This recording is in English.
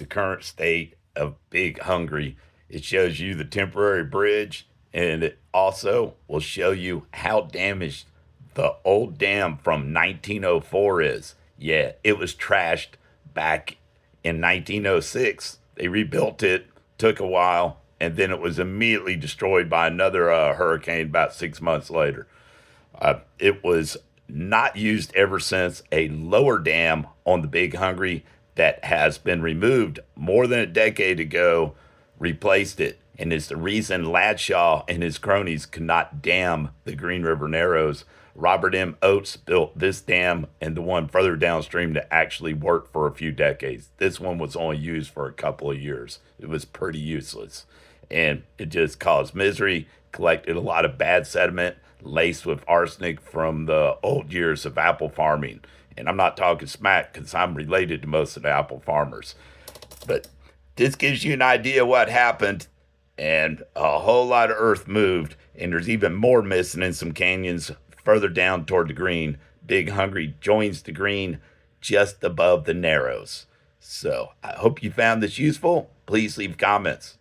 the current state of Big Hungry. It shows you the temporary bridge, and it also will show you how damaged the old dam from 1904 is. Yeah, it was trashed back in 1906. They rebuilt it, took a while, and then it was immediately destroyed by another hurricane about 6 months later. It was not used ever since. A lower dam on the Big Hungry that has been removed more than a decade ago replaced it, and is the reason Ladshaw and his cronies could not dam the Green River Narrows. Robert M. Oates built this dam and the one further downstream to actually work for a few decades. This one was only used for a couple of years. It was pretty useless. And it just caused misery, collected a lot of bad sediment laced with arsenic from the old years of apple farming. And I'm not talking smack because I'm related to most of the apple farmers. But this gives you an idea what happened, and a whole lot of earth moved, and there's even more missing in some canyons further down toward the green. Big Hungry joins the green just above the narrows. So I hope you found this useful. Please leave comments.